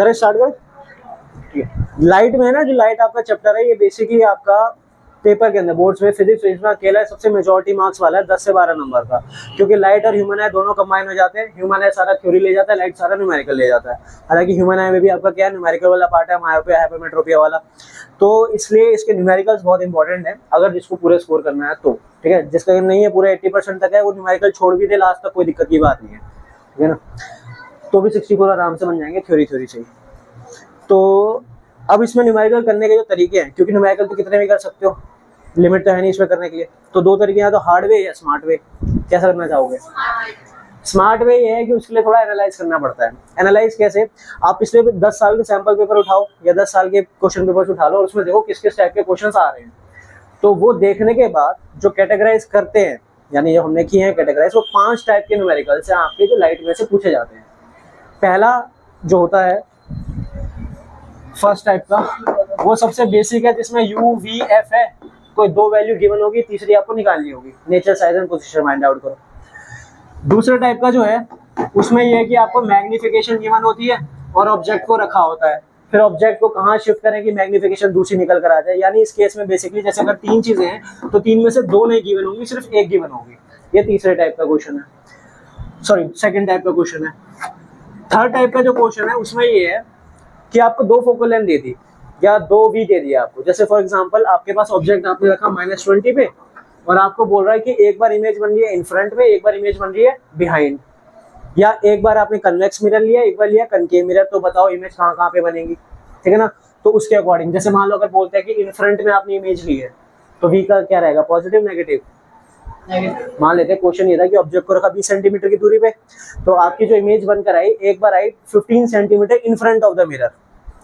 करें स्टार्ट करें। लाइट में है ना, जो लाइट आपका चैप्टर है ये बेसिकली आपका पेपर के अंदर बोर्ड्स में फिजिक्स में अकेला है सबसे मेजॉरिटी मार्क्स वाला है 10 से 12 नंबर का, क्योंकि लाइट और ह्यूमन आई दोनों कंबाइन हो जाते हैं। ह्यूमन आई सारा थ्योरी ले जाता है, लाइट सारा न्यूमेरिकल ले जाता है। हालांकि ह्यूमन आई में भी आपका क्या है, न्यूमेरिकल वाला पार्ट है, मायोपिया हाइपरमेट्रोपिया वाला, तो इसलिए इसके न्यूमेरिकल्स बहुत इंपॉर्टेंट है अगर जिसको पूरे स्कोर करना है तो। ठीक है, जिसका नहीं है पूरे 80% तक है वो न्यूमेरिकल छोड़ भी दे लास्ट तक, कोई दिक्कत की बात नहीं है, ठीक है ना, तो भी 64 आराम से बन जाएंगे थ्योरी से ही। तो अब इसमें न्यूमेरिकल करने के जो तरीके हैं, क्योंकि न्यूमेरिकल तो कितने भी कर सकते हो, लिमिट तो है नहीं इसमें करने के लिए, तो दो तरीके हैं, तो हार्ड वे या स्मार्ट वे। कैसा करना चाहोगे? स्मार्ट वे ये है कि उसके लिए थोड़ा एनालाइज करना पड़ता है। एनालाइज कैसे? आप पिछले 10 साल के सैंपल पेपर उठाओ या 10 साल के क्वेश्चन पेपर उठा लो और उसमें देखो किस किस टाइप के क्वेश्चन आ रहे हैं, तो वो देखने के बाद जो कैटेगराइज करते हैं, यानी जो हमने किए हैं कैटेगराइज, वो 5 टाइप के न्यूमेरिकल्स हैं आपके जो लाइट में से पूछे जाते हैं। पहला जो होता है फर्स्ट टाइप का, वो सबसे बेसिक है, जिसमें यू वी एफ है, कोई 2 वैल्यू गिवन होगी, तीसरी आपको निकालनी होगी, nature size and position find out करो। दूसरे टाइप का जो है उसमें ये है कि आपको मैग्निफिकेशन गिवन होती है और ऑब्जेक्ट को रखा होता है, फिर ऑब्जेक्ट को कहाँ शिफ्ट करें कि मैग्निफिकेशन दूसरी निकल कर आ जाए। यानी इस केस में बेसिकली जैसे अगर 3 चीजें हैं तो 3 में से 2 नहीं गिवन होंगी, सिर्फ 1 गिवन होगी। ये तीसरे टाइप का क्वेश्चन है, सॉरी सेकंड टाइप का क्वेश्चन है। थर्ड टाइप का जो क्वेश्चन है उसमें ये है कि आपको 2 फोकल लेंथ दे दी या 2 वी दे दिया आपको। जैसे फॉर एग्जांपल आपके पास ऑब्जेक्ट आपने रखा -20 पे और आपको बोल रहा है कि एक बार इमेज बन रही है इन फ्रंट में, एक बार इमेज बन रही है बिहाइंड, या एक बार आपने कन्वेक्स मिरर लिया, एक बार लिया कनकेव मिरर, तो बताओ इमेज कहाँ कहाँ पे बनेगी, ठीक है ना। तो उसके अकॉर्डिंग जैसे मान लो अगर बोलते हैं कि इन फ्रंट में आपने इमेज ली है तो वी का क्या रहेगा, पॉजिटिव नेगेटिव? मान लेते हैं क्वेश्चन ये था कि ऑब्जेक्ट को रखा 20 सेंटीमीटर की दूरी पे, तो आपकी जो इमेज बनकर आई एक बार आई 15 centimetre in front of the mirror,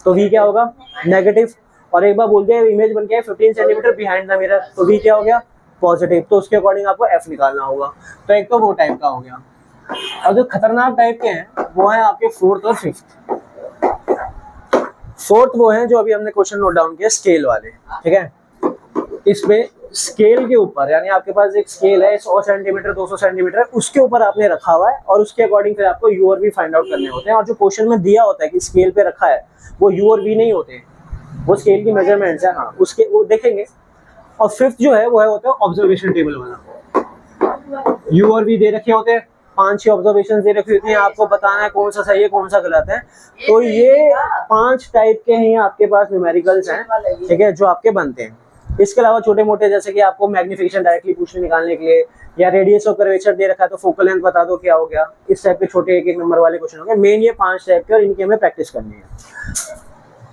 तो वी क्या होगा, नेगेटिव। और एक बार बोल दिया इमेज बन गया 15 सेंटीमीटर बिहाइंड द मिरर, तो वी क्या हो गया, पॉजिटिव। तो उसके अकॉर्डिंग आपको एफ निकालना होगा। तो एक तो वो टाइप का हो गया। और जो खतरनाक टाइप के हैं वो है आपके फोर्थ और फिफ्थ। फोर्थ वो है जो अभी हमने क्वेश्चन नोट डाउन किया, स्केल वाले, ठीक है। इसमें स्केल के ऊपर, यानी आपके पास एक स्केल है 100 सेंटीमीटर 200 सेंटीमीटर, उसके ऊपर आपने रखा हुआ है और उसके अकॉर्डिंग फिर आपको यू और वी फाइंड आउट करने होते हैं। और जो क्वेश्चन में दिया होता है कि स्केल पे रखा है वो यू और वी नहीं होते, वो स्केल की मेजरमेंट्स है, हाँ उसके वो देखेंगे। और फिफ्थ जो है वो है होता है ऑब्जर्वेशन टेबल वाला। यू और वी दे रखे होते हैं, 5-6 ऑब्जर्वेशन दे रखी होती हैं, आपको बताना है कौन सा सही है कौन सा गलत है। तो ये 5 टाइप के ही आपके पास न्यूमेरिकल्स हैं, ठीक है, जो आपके बनते हैं। इसके अलावा छोटे मोटे जैसे कि आपको मैग्निफिकेशन डायरेक्टली पूछने निकालने के लिए, या रेडियस ऑफ कर्वेचर दे रखा है तो फोकल लेंथ बता दो क्या हो गया, इस टाइप के छोटे 1-1 नंबर वाले क्वेश्चन हो गए। मेन ये 5 टाइप के और इनकी हमें प्रैक्टिस करनी है।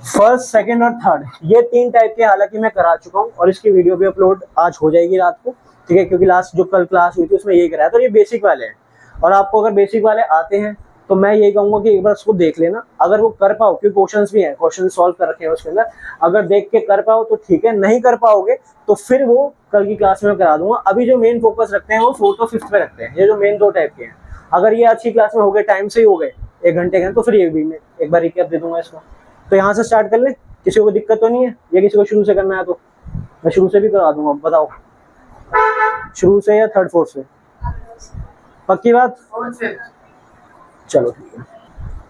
फर्स्ट, सेकंड और थर्ड, ये 3 टाइप के हालांकि मैं करा चुका हूँ और इसकी वीडियो भी अपलोड आज हो जाएगी रात को, ठीक है, क्योंकि लास्ट जो कल क्लास हुई थी उसमें यही कराया। तो ये बेसिक वाले हैं और आपको अगर बेसिक वाले आते हैं तो मैं यही कहूंगा कि एक बार उसको देख लेना, अगर वो कर पाओ, क्योंकि क्वेश्चंस भी हैं, क्वेश्चन सॉल्व कर रखे हैं उसके अंदर, अगर देख के कर पाओ तो ठीक है, नहीं कर पाओगे तो फिर वो कल की क्लास में करा दूंगा। अभी जो मेन फोकस रखते हैं वो 4th और 5th पे रखते हैं, ये जो मेन 2 टाइप के हैं। अगर ये अच्छी क्लास में हो गए, टाइम से ही हो गए 1 घंटे के, तो फिर ये भी मैं एक बार रिकैप दे दूंगा इसको। तो यहाँ से स्टार्ट कर ले, किसी को दिक्कत तो नहीं है, या किसी को शुरू से करना है तो मैं शुरू से भी करा दूंगा। बताओ शुरू से या 3rd 4th से? पक्की बात? चलो ठीक है।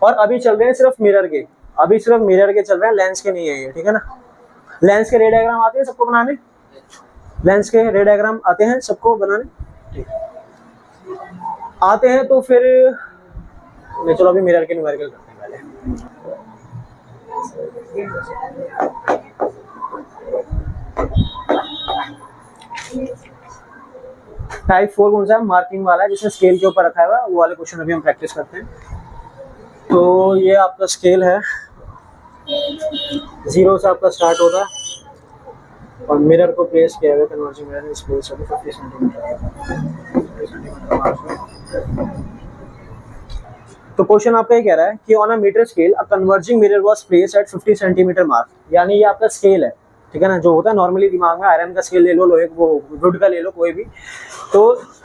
और अभी चल रहे हैं सिर्फ मिरर के, अभी सिर्फ मिरर के चल रहे हैं, लेंस के नहीं है ये, ठीक है ना। लेंस के रे डायग्राम आते हैं सबको बनाने, लेंस के रे डायग्राम आते हैं सबको बनाने, ठीक आते हैं तो फिर मैं चलो अभी मिरर के न्यूमेरिकल करते हैं पहले। टाइप 4 कौन सा है? मार्किंग वाला है, जिसमें स्केल के ऊपर रखा हुआ है, वो वाले क्वेश्चन अभी हम प्रैक्टिस करते हैं। तो ये आपका स्केल है, 0 से आपका स्टार्ट होता है और मिरर को प्लेस किया हुआ है, कन्वर्जिंग मिरर इस प्लेस पे 50 सेंटीमीटर। तो क्वेश्चन आपका ये कह रहा है कि on a metre scale a converging mirror was placed at 50 centimetre mark, यानी ये आपका स्केल है, ठीक है ना, जो होता है नॉर्मली दिमाग में, आयरन का स्केल ले लो, लोहे वो वुड का ले लो, कोई भी। तो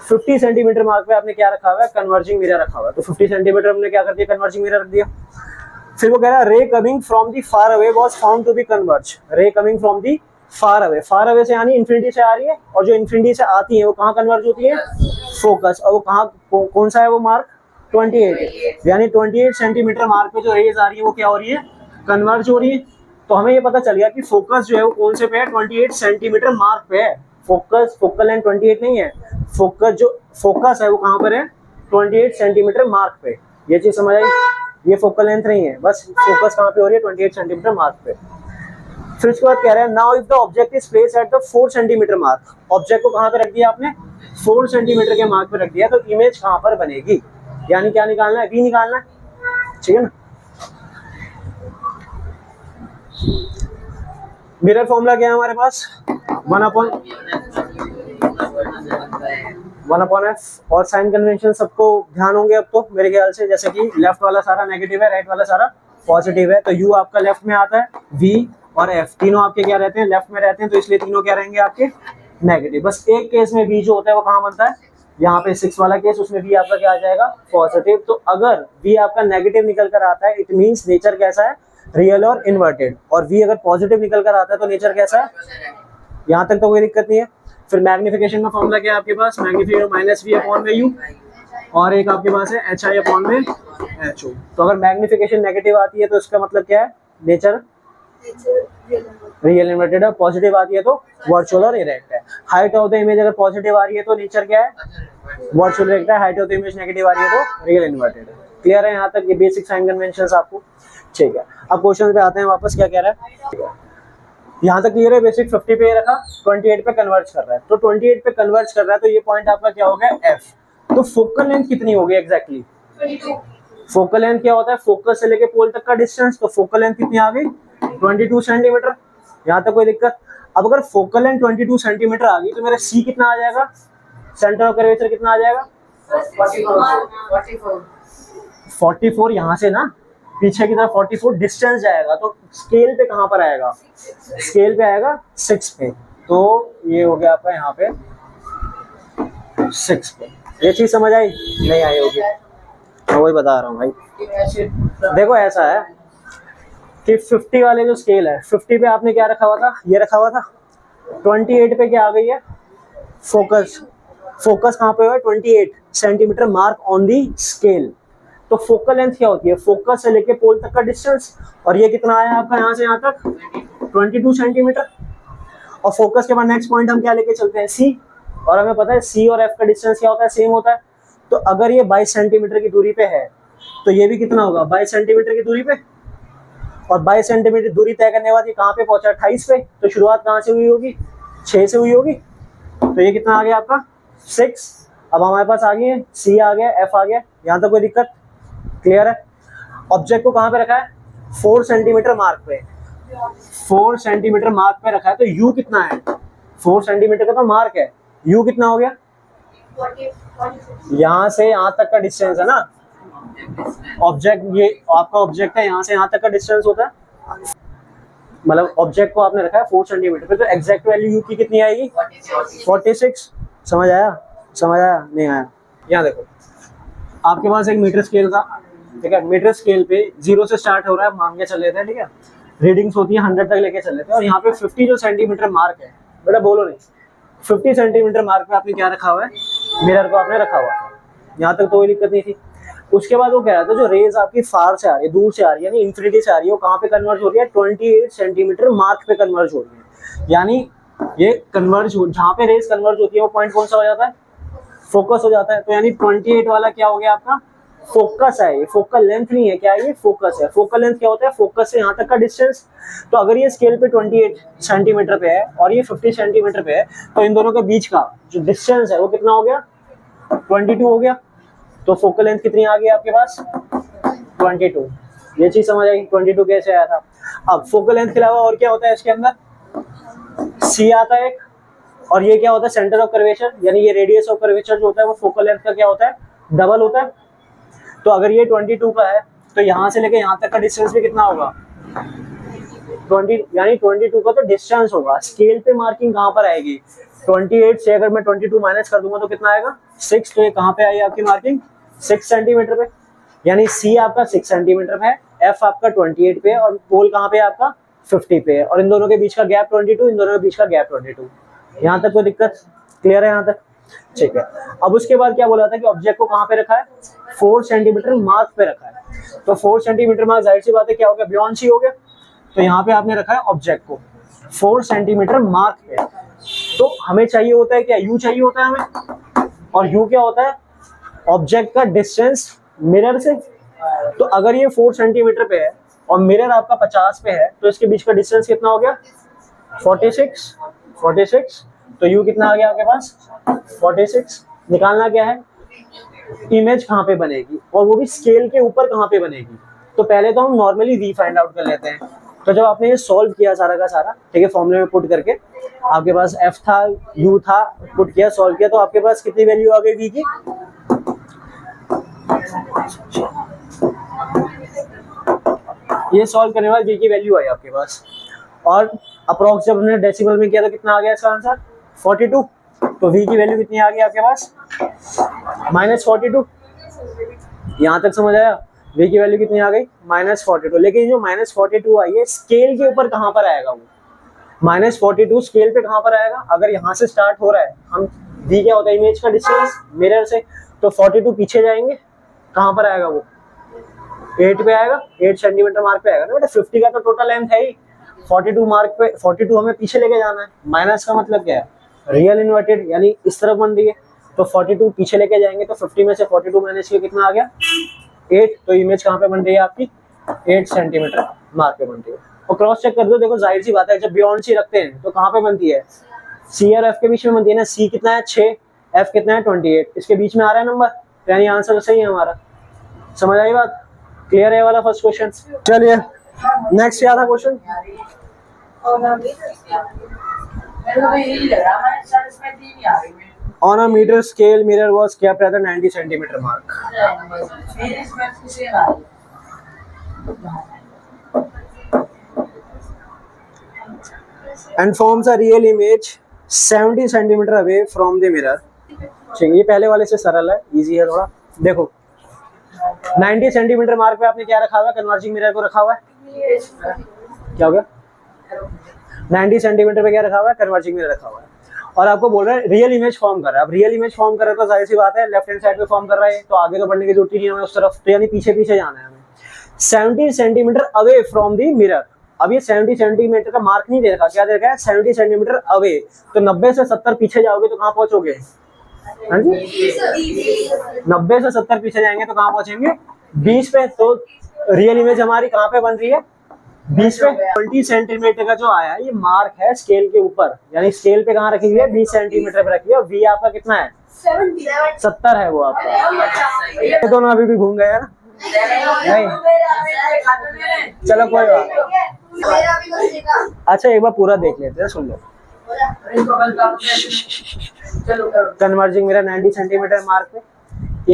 50 सेंटीमीटर मार्क पे आपने क्या रखा हुआ है, कन्वर्जिंग मिरर रखा हुआ है। तो 50 सेंटीमीटर हमने क्या कर दिया, कन्वर्जिंग मिरर रख दिया। फिर वो कह रहा है ray coming from the far away was found to be converge, ray coming from the far away से यानी इन्फिनिटी से आ रही है, और जो इन्फिनिटी से आती है वो कहाँ कन्वर्ज होती है, फोकस। और वो कहाँ कौन सा है वो मार्क, 28, यानी 28 सेंटीमीटर मार्क पे जो रेज आ रही है वो क्या हो रही है, कन्वर्ज हो रही है। तो हमें ये पता चल गया कि फोकस जो है वो कौन से पे है, 28 सेंटीमीटर मार्क पे है। फोकस, फोकल लेंथ 28 नहीं है, फोकस जो फोकस है वो कहाँ पर है, 28 सेंटीमीटर मार्क पे। ये चीज समझ आई, ये फोकल लेंथ नहीं है, बस फोकस कहाँ पे हो रही है, 28 सेंटीमीटर मार्क पे। फिर उसके बाद कह रहे हैं now if the object is place at the 4 centimetre mark, object को कहाँ पे रख दिया आपने, 4 सेंटीमीटर के मार्क पे रख दिया, तो इमेज कहाँ पर बनेगी, यानी क्या निकालना है, वी निकालना है, ठीक है ना। मिरर फॉर्मूला क्या है हमारे पास, 1/f, और साइन कन्वेंशन सबको ध्यान होंगे अब तो मेरे ख्याल से, जैसे कि लेफ्ट वाला सारा नेगेटिव है, राइट वाला सारा पॉजिटिव है, तो u आपका लेफ्ट में आता है, v और f तीनों आपके क्या रहते हैं, लेफ्ट में रहते हैं, तो इसलिए तीनों क्या रहेंगे आपके नेगेटिव। बस एक केस में v जो होता है वो कहाँ बनता है, यहाँ पे 6 वाला केस, उसमें v आपका क्या आ जाएगा, पॉजिटिव। तो अगर v आपका नेगेटिव निकल कर आता है, इट मीन्स नेचर कैसा है, रियल और इन्वर्टेड, और v अगर पॉजिटिव निकल कर आता है तो नेचर कैसा है, यहाँ तक तो कोई दिक्कत नहीं है। फिर मैग्निफिकेशन का फॉर्मूला क्या है आपके पास, मैग्नीफाइड माइनस v अपॉन में u, और एक आपके पास है hi अपॉन में ho। तो अगर मैग्निफिकेशन नेगेटिव आती है तो इसका मतलब क्या है, नेचर रियल इन्वर्टेड है, पॉजिटिव आती है तो वर्चुअल और इरेक्ट है। हाइट ऑफ द इमेज अगर पॉजिटिव आ रही है तो नेचर क्या है, वर्चुअल इरेक्ट है, height of the image negative आ रही है तो रियल इन्वर्टेड है। क्लियर है यहाँ तक, ये बेसिक साइन कन्वेंशंस आपको, ठीक है। अब क्वेश्चन पे आते हैं वापस, क्या कह रहा है, यहाँ तक क्लियर है, बेसिक 50 पे रखा, 28 पे कन्वर्ज कर रहा है, तो 28 पे कन्वर्ज कर रहा है, तो ये पॉइंट आपका क्या हो गया, f। तो फोकल लेंथ कितनी होगी एग्जैक्टली, फोकल लेंथ क्या होता है, फोकस से लेके पोल तक का डिस्टेंस, तो फोकल लेंथ कितनी आ गई, 22 सेंटीमीटर, यहाँ तक कोई दिक्कत। अब अगर फोकल लेंथ 22 सेंटीमीटर आ गई तो मेरा c कितना आ जाएगा, सेंटर ऑफ कर्वेचर कितना आ जाएगा, 44, यहाँ से ना पीछे की तरफ 44 डिस्टेंस जाएगा, तो स्केल पे कहाँ पर आएगा, स्केल पे आएगा 6 पे, तो ये हो गया आपका यहाँ पे 6 पे। ये चीज समझ आई, नहीं आई होगी, मैं वही बता रहा हूँ भाई। देखो ऐसा है कि 50 वाले जो स्केल है, 50 पे आपने क्या रखा हुआ था, ये रखा हुआ था, 28 पे क्या आ गई है, फोकस, फोकस कहाँ पे हुआ है, 28 centimetre mark on the scale. तो फोकल लेंथ क्या होती है, फोकस से लेके पोल तक का डिस्टेंस, और ये कितना आया आपका यहाँ से यहाँ तक 22 सेंटीमीटर। और फोकस के बाद नेक्स्ट पॉइंट हम क्या लेके चलते हैं, सी, और हमें पता है सी और एफ का डिस्टेंस क्या होता है, सेम होता है। तो अगर ये 22 सेंटीमीटर की दूरी पे है तो ये भी कितना होगा, 22 सेंटीमीटर की दूरी पे, और 22 सेंटीमीटर दूरी तय करने के बाद ये कहाँ पे पहुंचा, 28 पे, तो शुरुआत कहाँ से हुई होगी, 6 से हुई होगी, तो ये कितना आ गया आपका 6। अब हमारे पास आ गई है सी आ गया, एफ आ गया, यहाँ तक कोई दिक्कत, क्लियर है। ऑब्जेक्ट को कहाँ पे रखा है, 4 सेंटीमीटर मार्क पे, 4 सेंटीमीटर मार्क पे रखा है, तो यू कितना है, 4 सेंटीमीटर का तो मार्क है, यू कितना हो गया, यहाँ से यहाँ तक का डिस्टेंस है ना, ऑब्जेक्ट, ये आपका ऑब्जेक्ट है, यहाँ से यहाँ तक का डिस्टेंस होता है, मतलब ऑब्जेक्ट को आपने रखा है 4 सेंटीमीटर पे, तो एग्जैक्ट वैल्यू यू की कितनी आएगी, 46। समझ आया, समझ आया, नहीं आया। यहाँ देखो आपके पास एक मीटर स्केल था, ठीक है, मीटर स्केल पे 0 से स्टार्ट हो रहा है, मान के चल लेते हैं, ठीक है, रीडिंग्स होती है 100 तक लेके चल लेते हैं, और यहाँ पे 50 जो सेंटीमीटर मार्क है, बेटा बोलो नहीं, 50 सेंटीमीटर मार्क पे आपने क्या रखा हुआ है, मिरर को आपने रखा हुआ है, यहाँ तक तो कोई दिक्कत नहीं थी। उसके बाद वो कह रहा था जो रेज आपकी फार से आ रही है, दूर से आ रही है, यानी इंफिनिटी से आ रही है, वो कहाँ पे कन्वर्ज हो रही है, 28 सेंटीमीटर मार्क पे कन्वर्ज हो रही है, यानी ये कन्वर्ज हो, जहाँ पे रेज कन्वर्ज होती है वो पॉइंट कौन सा हो जाता है, फोकस हो जाता है। तो यानी 28 वाला क्या हो गया आपका, फोकस है, ये फोकल लेंथ नहीं है, क्या है ये, फोकस है। फोकल लेंथ क्या होता है, फोकस से यहाँ तक का डिस्टेंस। तो अगर ये स्केल पे 28 सेंटीमीटर पे है और ये 50 सेंटीमीटर पे है, तो इन दोनों के बीच का जो डिस्टेंस है वो कितना हो गया, 22 हो गया। तो फोकल लेंथ कितनी आ गई आपके पास, 22। ये चीज समझ आई, 22 कैसे आया था। अब फोकल लेंथ के अलावा और क्या होता है इसके अंदर, सी आता है एक, और ये क्या होता है, सेंटर ऑफ कर्वेचर, यानी ये रेडियस ऑफ कर्वेचर जो होता है वो फोकल लेंथ का क्या होता है, डबल होता है। तो अगर ये 22 का है तो यहाँ से लेके यहाँ तक का डिस्टेंस भी कितना होगा, 20, यानी 22 का तो डिस्टेंस होगा। स्केल पे मार्किंग कहाँ पर आएगी, 28 से अगर मैं 22 माइनस कर दूंगा तो कितना आएगा, 6। तो ये कहाँ पे आई आपकी मार्किंग, 6 सेंटीमीटर पे, यानी सी आपका 6 सेंटीमीटर पे है, एफ आपका 28 पे, और पोल कहाँ पे आपका 50 पे है, और इन दोनों के बीच का गैप 22, इन दोनों के बीच का गैप 22। यहाँ तक कोई दिक्कत, क्लियर है यहाँ तक। ठीक है। अब उसके बाद क्या बोला था कि ऑब्जेक्ट को कहाँ पे रखा है, 4 सेंटीमीटर मार्क पे रखा है। तो 4 सेंटीमीटर मार्क जाहिर सी बात है क्या हो गया, बियॉन्ड सी हो गया। तो यहाँ पे आपने रखा है ऑब्जेक्ट को 4 सेंटीमीटर मार्क पे। तो हमें चाहिए होता है क्या, यू चाहिए होता है हमें, और यू क्या होता है, ऑब्जेक्ट का डिस्टेंस मिरर से। तो अगर ये 4 सेंटीमीटर पे है और मिरर आपका 50 पे है, तो इसके बीच का डिस्टेंस कितना हो गया, 46। तो यू कितना आ गया आपके पास, 46। निकालना क्या है, इमेज कहाँ पे बनेगी, और वो भी स्केल के ऊपर कहाँ पे बनेगी। तो पहले तो हम नॉर्मली वी फाइंड आउट कर लेते हैं। तो जब आपने ये सॉल्व किया सारा का सारा, ठीक है, फॉर्मूले में पुट करके, आपके पास एफ था, यू था, पुट किया, सॉल्व किया, तो आपके पास कितनी वैल्यू आ गई वी की, ये सॉल्व करने बाद वी की वैल्यू आई आपके पास। और अप्रॉक्स जब हमने डेसिमल में किया तो कितना आ गया इसका आंसर, 42। तो वी की वैल्यू कितनी आ गई आपके पास, -42। यहाँ तक समझ आया, वी की वैल्यू कितनी आ गई, -42। लेकिन जो -42 आई है, स्केल के ऊपर कहाँ पर आएगा वो, -42 स्केल पे कहाँ पर आएगा, अगर यहाँ से स्टार्ट हो रहा है, हम वी क्या होता है, इमेज का डिस्टेंस मिरर से, तो 42 पीछे जाएंगे, कहाँ पर आएगा वो, 8 पे आएगा, 8 सेंटीमीटर मार्क पे आएगा ना बेटा। 50 का तो टोटल लेंथ है ही, 42 मार्क पे, 42 हमें पीछे लेके जाना है। माइनस का मतलब क्या है, रियल इन्वर्टेड, यानी इस तरफ बन रही है, तो 42 पीछे लेके जाएंगे, तो 50 में से 42 माइनस किया कितना आ गया, 8। तो इमेज कहाँ पे बन रही है आपकी, 8 सेंटीमीटर मार्क पे बन रही है। और क्रॉस चेक कर दो, देखो जाहिर सी बात है, जब बियॉन्ड सी रखते हैं तो कहाँ पे बनती है, सी और एफ के बीच में बनती है ना। सी कितना है 6, एफ कितना है 28, इसके बीच में आ रहा है नंबर, यानी आंसर सही है हमारा। समझ आई बात, क्लियर है वाला फर्स्ट क्वेश्चन। चलिए नेक्स्ट क्या था question, on a metre scale mirror was kept at the 90 centimetre mark. and forms a real image 70 centimetre away from the mirror. ठीक, ये पहले वाले से सरल है, इजी है थोड़ा। देखो 90 सेंटीमीटर मार्क पे आपने क्या रखा हुआ है, कन्वर्जिंग मिरर को रखा हुआ है, क्या हो गया, 90 सेंटीमीटर पे क्या रखा हुआ है, कन्वर्जिंग मिरर रखा हुआ है। और आपको बोल रहा है रियल इमेज फॉर्म कर रहा है। अब रियल इमेज फॉर्म कर रहा है तो जाहिर सी बात है लेफ्ट हैंड साइड पे फॉर्म कर रहा है, तो आगे तो बढ़ने की जरूरत ही नहीं है हमें उस तरफ, तो यानी पीछे पीछे जाना है हमें। 70 centimetre away from the mirror. अब ये 70 सेंटीमीटर का मार्क नहीं दे रखा, क्या दे रखा है, 70 सेंटीमीटर अवे। तो 90 से 70 पीछे जाओगे तो कहाँ पहुंचोगे, हाँ जी, 90 से 70 पीछे जाएंगे तो कहाँ पहुंचेंगे, 20 पे। तो रियल इमेज हमारी कहाँ पे बन रही है, 20 पे। 20 सेंटीमीटर का जो आया ये मार्क है स्केल के ऊपर, यानी स्केल पे कहाँ रखी हुई है, 20 सेंटीमीटर पे रखी है। वी आपका कितना है, 70 है वो आपका। ये दोनों अभी भी घूम गए हैं ना, नहीं, चलो कोई बात। अच्छा एक बार पूरा देख लेते हैं, सुन लो। कन्वर्जिंग मिरर 90 सेंटीमीटर मार्क पे,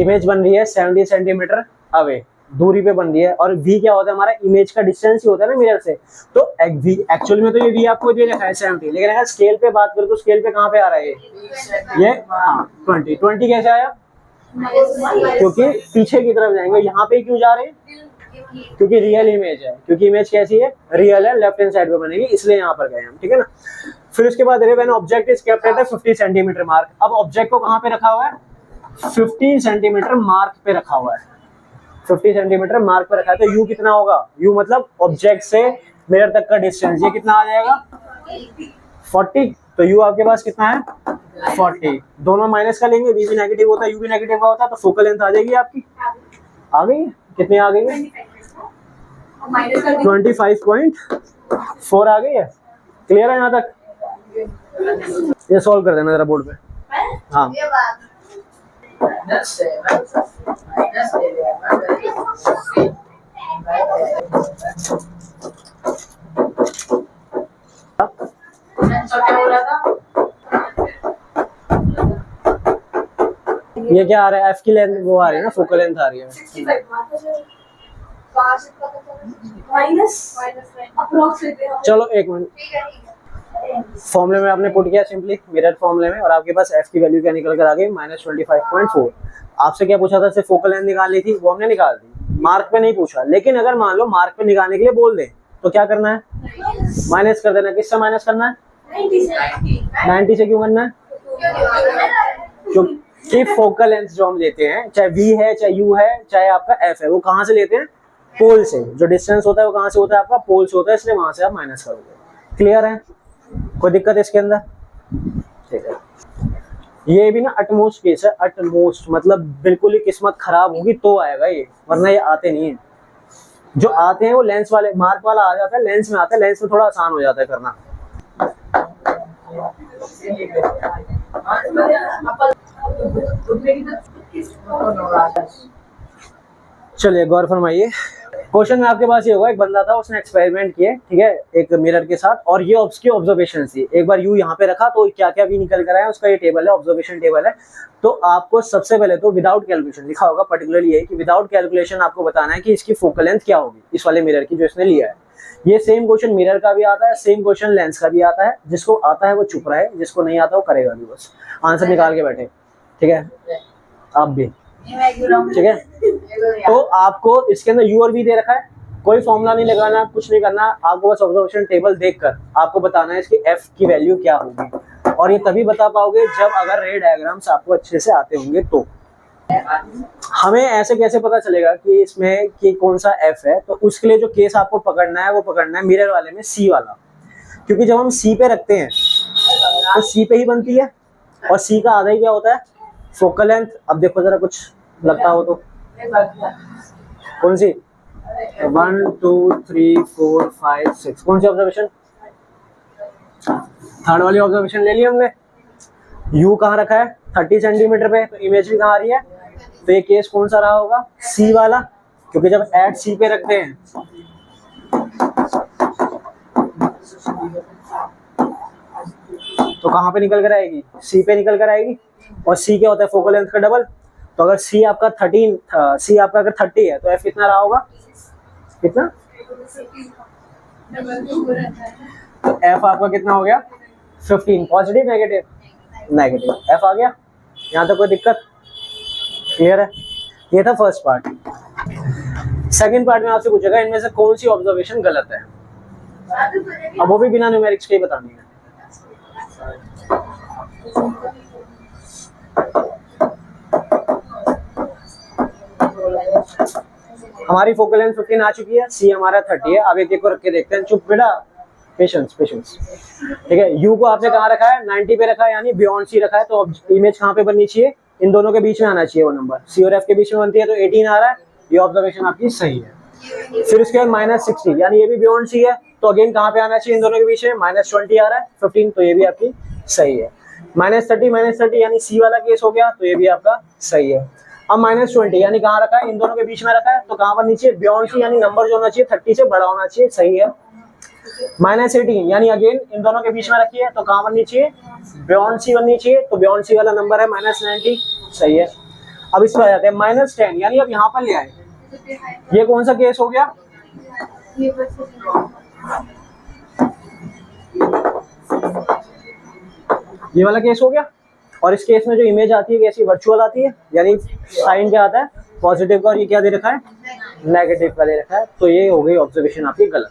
इमेज बन रही है 70 सेंटीमीटर अवे, दूरी पे बन रही है। और वी क्या होता है हमारा, इमेज का डिस्टेंस ही होता है ना मिरर से। तो एक्चुअल में तो ये वी आपको दे रखा है 70, लेकिन अगर स्केल पे बात करें तो स्केल पे कहाँ पे आ रहा है ये हाँ 20 कैसे आया, क्योंकि पीछे की तरफ जाएंगे। यहाँ पे क्यों जा रहे हैं, क्योंकि रियल इमेज है, क्योंकि इमेज कैसी है, रियल है, लेफ्ट हैंड साइड पे बनेगी, इसलिए यहाँ पर गए हम, ठीक है ना। फिर उसके बाद when object is kept at 50 centimetre mark. अब ऑब्जेक्ट को कहाँ पे रखा हुआ है, 50 सेंटीमीटर मार्क पे रखा हुआ है, 50 सेंटीमीटर मार्क पे रखा है। तो यू कितना होगा, यू मतलब ऑब्जेक्ट से मिरर तक का डिस्टेंस, ये कितना आ जाएगा 40। तो यू आपके पास कितना है 40, दोनों माइनस का लेंगे, वी भी नेगेटिव होता है, यू भी नेगेटिव का होता है, तो फोकल लेंथ आ जाएगी आपकी, आ गई, कितनी आ गई है 25.4 आ गई है। क्लियर है यहाँ तक, ये सॉल्व कर देना जरा बोर्ड पे। हाँ ये क्या आ रहा है, एफ की लेंथ वो आ रही है ना, फोकल लेंथ आ रही है। चलो एक मिनट, फॉर्मूले में आपने पुट किया सिंपली मिरर फॉर्मूले में, और आपके पास एफ की वैल्यू क्या निकल कर आ गई, -25.4। आपसे क्या पूछा था, सिर्फ फोकल लेंथ निकालनी थी, वो हमने निकाल दी, मार्क पे नहीं पूछा। लेकिन अगर मान लो मार्क पे निकालने के लिए बोल दे तो क्या करना है, माइनस कर देना। किससे माइनस करना है, 90 से क्यों करना है, क्योंकि फोकल लेंथ जो हम लेते हैं, चाहे v है, चाहे u है, चाहे आपका f है, वो कहाँ से लेते हैं? पोल से। जो डिस्टेंस होता है वो कहाँ से होता है? आपका पोल से होता है, इसलिए वहां से आप माइनस करोगे। क्लियर है? कोई दिक्कत है इसके अंदर? ठीक है। ये भी ना अटमोस्ट केस है, अटमोस्ट मतलब बिल्कुल ही किस्मत खराब होगी तो आएगा ये, वरना ये आते नहीं है। जो आते हैं वो लेंस वाले, मार्क वाला आ जाता है, लेंस में आता है, लेंस में थोड़ा आसान हो जाता है करना। चलिए गौर फरमाइए। क्वेश्चन में आपके पास ये होगा, एक बंदा था, उसने एक्सपेरिमेंट किए, ठीक है, एक मिरर के साथ, और ये उसकी ऑब्जर्वेशन थी। एक बार यू यहाँ पे रखा तो क्या क्या भी निकल कर आया, उसका ये टेबल है, ऑब्जर्वेशन टेबल है। तो आपको सबसे पहले तो विदाउट कैलकुलेशन लिखा होगा, पर्टिकुलरली ये कि विदाउट कैलकुलेशन आपको बताना है कि इसकी फोकल लेंथ क्या होगी इस वाले मिरर की जो इसने लिया है। ये सेम क्वेश्चन मिरर का भी आता है, सेम क्वेश्चन लेंस का भी आता है। जिसको आता है वो चुप रहे, जिसको नहीं आता वो करेगा भी, बस आंसर निकाल के बैठे। ठीक है, आप भी ठीक है। तो आपको इसके अंदर यू और वी दे रखा है, कोई फॉर्मूला नहीं लगाना, कुछ नहीं करना, आपको बस ऑब्जर्वेशन टेबल देखकर आपको बताना है इसकी एफ की वैल्यू क्या होगी। और ये तभी बता पाओगे जब अगर रे डायग्राम्स आपको अच्छे से आते होंगे तो। हमें ऐसे कैसे पता चलेगा कि इसमें कि कौन सा एफ है? तो उसके लिए जो केस आपको पकड़ना है वो पकड़ना है मिरर वाले में सी वाला, क्योंकि जब हम सी पे रखते हैं तो सी पे ही बनती है, और सी का आधा ही क्या होता है? Focal length. अब देखो जरा कुछ लगता हो तो, कौन सी? 1 2 3 4 5 6, कौन सी ऑब्जर्वेशन? थर्ड वाली ऑब्जर्वेशन ले ली हमने। यू कहाँ रखा है? 30 सेंटीमीटर पे, तो इमेज भी कहाँ आ रही है? तो ये केस कौन सा रहा होगा? सी वाला, क्योंकि जब एट सी पे रखते हैं तो कहाँ पे निकल कर आएगी? सी पे निकल कर आएगी। और सी क्या होता है? फोकल लेंथ का डबल। तो अगर सी आपका 30 अगर 30 है तो एफ कितना रहा होगा? कितना? तो एफ आपका कितना हो गया? 15। Positive negative? नेगेटिव। एफ आ गया। यहाँ तक कोई दिक्कत? क्लियर है? ये था फर्स्ट पार्ट। सेकंड पार्ट में आपसे पूछेगा इनमें से कौन सी ऑब्जर्वेशन गलत है, अब वो भी बिना न्यूमेरिक्स के ही बतानी है। हमारी फोकल लेंथ 15 आ चुकी है, सी हमारा 30 है। अब एक को रख के देखते हैं। चुप बेटा, पेशेंस पेशेंस। ठीक है, यू को आपने कहाँ रखा है? 90 पे रखा है, यानी बियॉन्ड सी रखा है। तो इमेज कहाँ पे बननी चाहिए? इन दोनों के बीच में आना चाहिए वो नंबर। सी और एफ के बीच में बनती है, तो 18 आ रहा है। ये ऑब्जर्वेशन आपकी सही है। फिर उसके बाद -60, यानी ये भी बियॉन्ड सी है, तो अगेन कहाँ पे आना चाहिए इन दोनों के बीच में? -20 आ रहा है, 15, तो ये भी आपकी सही है। -30 यानी सी वाला केस हो गया, तो ये भी आपका सही है। अब -20 यानी कहाँ रखा है? इन दोनों के बीच में रखा है, तो कहाँ पर नीचे? बियॉन्ड सी, यानी नंबर जो होना चाहिए 30 से बड़ा होना चाहिए, सही है। -18 यानी अगेन इन दोनों के बीच में रखी है, तो कहाँ बननी चाहिए? बियॉन्ड सी बननी चाहिए, तो बियॉन्ड सी वाला नंबर है -90, सही है। अब इस पर आ जाते हैं -10, यानी अब यहाँ पर ले आए। ये कौन सा केस हो गया? ये वाला केस हो गया। और इस केस में जो इमेज आती है कैसी? वर्चुअल आती है, यानी साइन क्या आता है? पॉजिटिव का, और ये क्या दे रखा है? नेगेटिव का दे रखा है। तो ये हो गई ऑब्जर्वेशन आपकी गलत।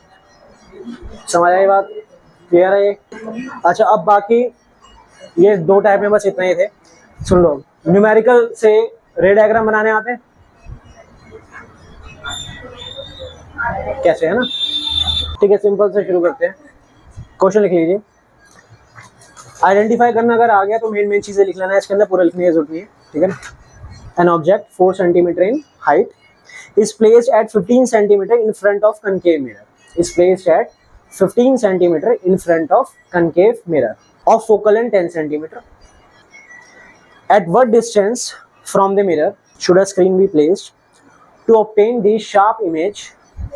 समझ आई बात? क्लियर है ये? अच्छा, अब बाकी ये दो टाइप में बस इतने ही थे। सुन लो, न्यूमेरिकल से रे डायग्राम बनाने आते हैं कैसे, है ना? ठीक है, सिंपल से शुरू करते हैं। क्वेश्चन लिख लीजिए। आइडेंटिफाई करना अगर आ गया तो मेन चीजें लिख लेना है, इसके अंदर पूरा लिखने की जरूरत नहीं है, ठीक है ना? An object 4 centimetre in height is placed at 15 centimeter in front of concave mirror. Is placed at 15 centimeter in front of concave mirror of focal length 10 centimeter. At what distance from the mirror should a screen be placed to obtain the sharp image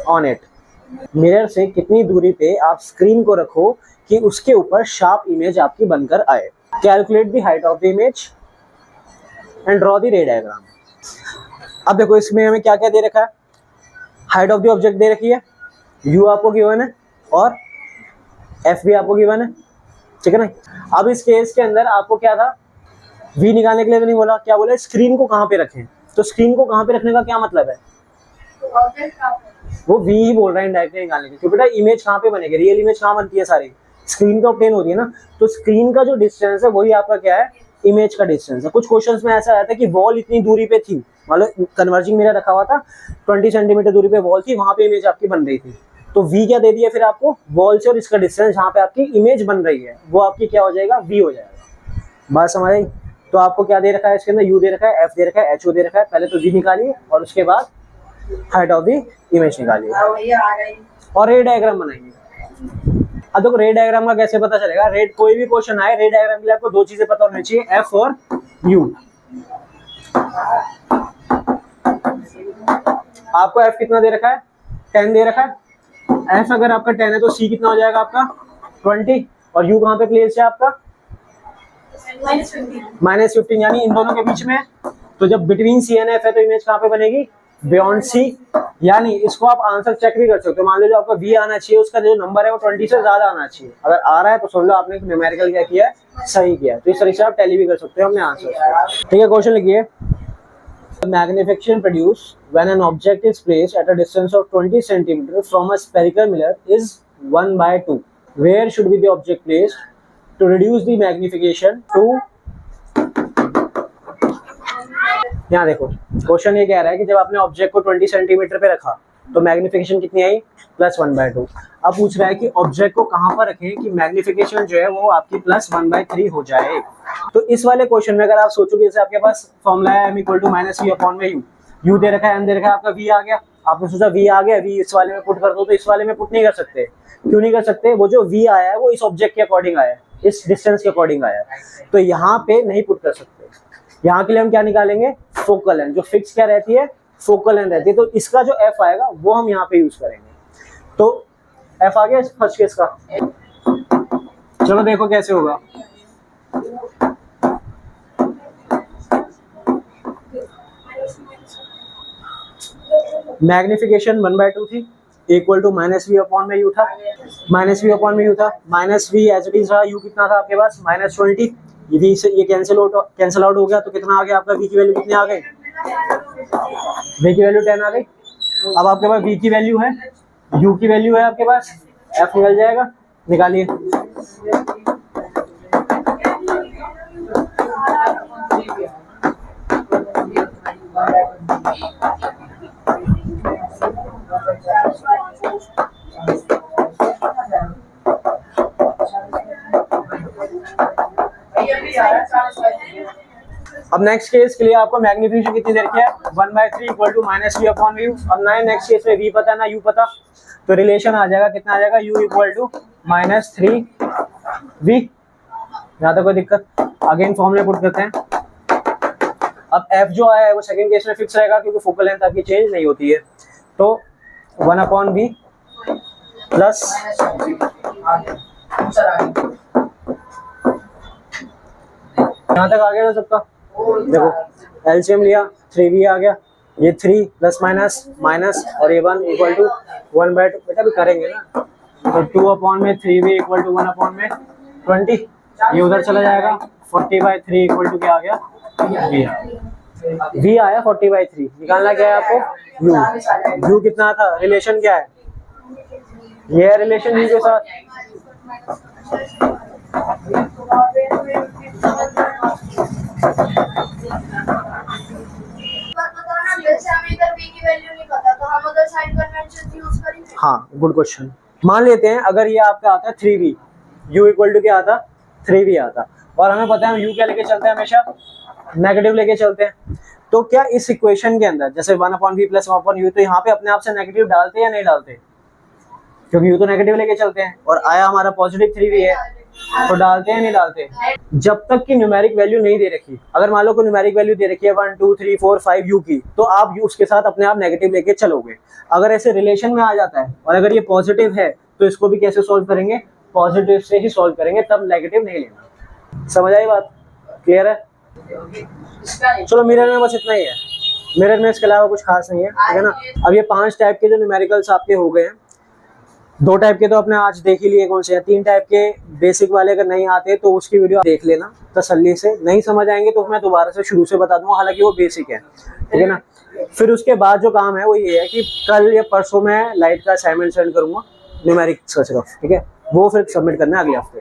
on it? Mirror से कितनी दूरी पे आप screen को रखो कि उसके ऊपर शार्प इमेज आपकी बनकर आए। Calculate the height of the image and draw the रे डायग्राम। अब देखो इसमें हमें क्या क्या दे रखा है? Height of the object they रखी है, यू आपको गिवन है, और एफ भी आपको गिवन है, ठीक है ना? अब इस केस के अंदर आपको क्या था? वी निकालने के लिए नहीं बोला, क्या बोला? स्क्रीन को कहाँ पे रखें। तो स्क्रीन को कहाँ पे रखने का क्या मतलब है? वो वी ही बोल रहा है इनडायरेक्टली निकालने के, क्योंकि बेटा इमेज कहाँ पे बनेगी? रियल इमेज कहाँ बनती है? सारी स्क्रीन पे ऑब्टेन होती है ना। तो स्क्रीन का जो डिस्टेंस है वही आपका क्या है? इमेज का डिस्टेंस है। कुछ क्वेश्चंस में ऐसा आया था कि वॉल इतनी दूरी पे थी, मतलब कन्वर्जिंग मिरर रखा हुआ था, 20 सेंटीमीटर दूरी पे वॉल थी, वहां पे इमेज आपकी बन रही थी। तो v क्या दे दिया फिर आपको, वॉल से और इसका डिस्टेंस जहाँ पे आपकी इमेज बन रही है वो आपकी क्या हो जाएगा, v हो जाएगा। बात समझ आई? तो आपको क्या दे रखा है इसके अंदर, u दे रखा है, f दे रखा है, ho दे रखा है। पहले तो v निकालिए और उसके बाद हाइट ऑफ द इमेज निकालिए और रे डायग्राम बनाएंगे। अब देखो रे डायग्राम का कैसे पता चलेगा, रेड कोई भी क्वेश्चन आए रे डायग्राम के लिए आपको दो चीजें पता होनी चाहिए, एफ और यू। आपको एफ कितना दे रखा है, 10 दे रखा है। एफ अगर आपका 10 है तो सी कितना हो जाएगा आपका 20, और यू कहाँ पे प्लेस है आपका -15, यानी इन दोनों के बीच में। तो जब बिटवीन सी एंड एफ है तो इमेज कहाँ पे बनेगी, बियॉन्ड सी। यानी इसको आप आंसर चेक भी कर सकते हो। मान लो जो आपका वी आना चाहिए उसका जो नंबर है वो 20 से ज्यादा आना चाहिए। अगर आ रहा है तो समझ लो आपने न्यूमेरिकल क्या किया है, सही किया। तो इस तरीके से आप टैली भी कर सकते हो अपने आंसर। ठीक है, क्वेश्चन लिखिए। Magnification produced when an object is placed at a distance of 20 centimeter from a spherical mirror is 1/2. Where should be the object placed to reduce the magnification to? यहाँ देखो क्वेश्चन ये कह रहा है कि जब आपने ऑब्जेक्ट को 20 सेंटीमीटर पे रखा तो मैग्निफिकेशन कितनी आई, +1/2। अब पूछ रहा है कि ऑब्जेक्ट को कहाँ पर रखें कि मैग्निफिकेशन जो है वो आपकी +1/3 हो जाए। तो इस वाले क्वेश्चन में अगर आप सोचोगे जैसे आपके पास फॉर्मूला है m = -v/u, u दे रखा है, m दे रखा है, आपका v आ गया। आपने सोचा v आ गया, v इस वाले में पुट कर दो, तो इस वाले में पुट नहीं कर सकते। क्यों नहीं कर सकते, वो जो v आया है वो इस ऑब्जेक्ट के अकॉर्डिंग आया है, इस डिस्टेंस के अकॉर्डिंग आया है, तो यहाँ पे नहीं पुट कर सकते। यहाँ के लिए हम क्या निकालेंगे, फोकल लेंथ, जो फिक्स क्या रहती है, फोकल लेंथ रहती है। तो इसका जो f आएगा वो हम यहाँ पे यूज करेंगे। तो f आ गया फर्स्ट केस का। चलो देखो कैसे होगा। मैग्निफिकेशन 1/2 थी, इक्वल टू -v/u था, -v/u था, -v एज इट इज रहा। u कितना था आपके पास, -20। ये से ये कैंसिल आउट हो गया, तो कितना आ गया आपका, v की वैल्यू कितनी आ गई, v की वैल्यू 10 आ गई। अब आपके पास v की वैल्यू है, u की वैल्यू है आपके पास, f निकल जाएगा, निकालिए। अब नेक्स्ट केस के लिए आपको मैग्निफिकेशन कितनी दे रखी है, 1/3 इक्वल टू -v/u। अब ना नेक्स्ट केस में v पता ना u पता, तो रिलेशन आ जाएगा, कितना आ जाएगा, u इक्वल टू -3v। यहाँ तक कोई दिक्कत, अगेन फॉर्मूले पुट करते हैं। अब f जो आया है वो सेकंड केस में फिक्स रहेगा क्योंकि फोकल लेंथ आपकी चेंज नहीं होती है। तो 1/v प्लस यहाँ तक आ गया था सबका। देखो एलसीएम लिया, 3v आ गया, ये 3 प्लस माइनस और ये 1 इक्वल टू 1/2। बेटा भी करेंगे ना, तो 2/3v इक्वल टू 1/20। ये उधर चला जाएगा, 40/3 इक्वल टू क्या आ गया, v आया 40/3। निकालना क्या है आपको, u कितना था, रिलेशन क्या है, ये है रिलेशन u के साथ। हाँ गुड क्वेश्चन। मान लेते हैं अगर ये आपका आता है 3v, u इक्वल टू क्या आता, 3v आता, और हमें पता है u क्या लेके चलते हैं, हमेशा नेगेटिव लेके चलते हैं। तो क्या इस इक्वेशन के अंदर जैसे 1/v प्लस 1/u, तो यहाँ पे अपने आप से नेगेटिव डालते हैं या नहीं डालते, क्योंकि u तो नेगेटिव लेके चलते हैं और आया हमारा पॉजिटिव 3v है, तो डालते हैं नहीं डालते। जब तक कि न्यूमेरिक वैल्यू नहीं दे रखी, अगर मान लो को न्यूमेरिक वैल्यू दे रखी है 1 2 3 4 5 u की, तो आप u उसके साथ अपने आप नेगेटिव लेके चलोगे। अगर ऐसे रिलेशन में आ जाता है और अगर ये पॉजिटिव है तो इसको भी कैसे सॉल्व करेंगे, पॉजिटिव से ही सॉल्व करेंगे, तब नेगेटिव नहीं लेना। समझ आई बात, क्लियर है। चलो मिरर में बस इतना ही है, मिरर में इसके अलावा कुछ खास नहीं है, ठीक है ना। अब ये 5 टाइप के जो न्यूमेरिकल्स आपके हो गए हैं, 2 टाइप के तो आपने आज देख ही लिए, कौन से हैं, 3 टाइप के बेसिक वाले अगर नहीं आते तो उसकी वीडियो देख लेना तसल्ली से। नहीं समझ आएंगे तो मैं दोबारा से शुरू से बता दूंगा, हालांकि वो बेसिक है, ठीक है ना। फिर उसके बाद जो काम है वो ये है कि कल या परसों मैं लाइट का असाइनमेंट सेंड करूंगा न्यूमेरिक्स का सिर्फ, ठीक है, वो फिर सबमिट करना है अगले हफ्ते।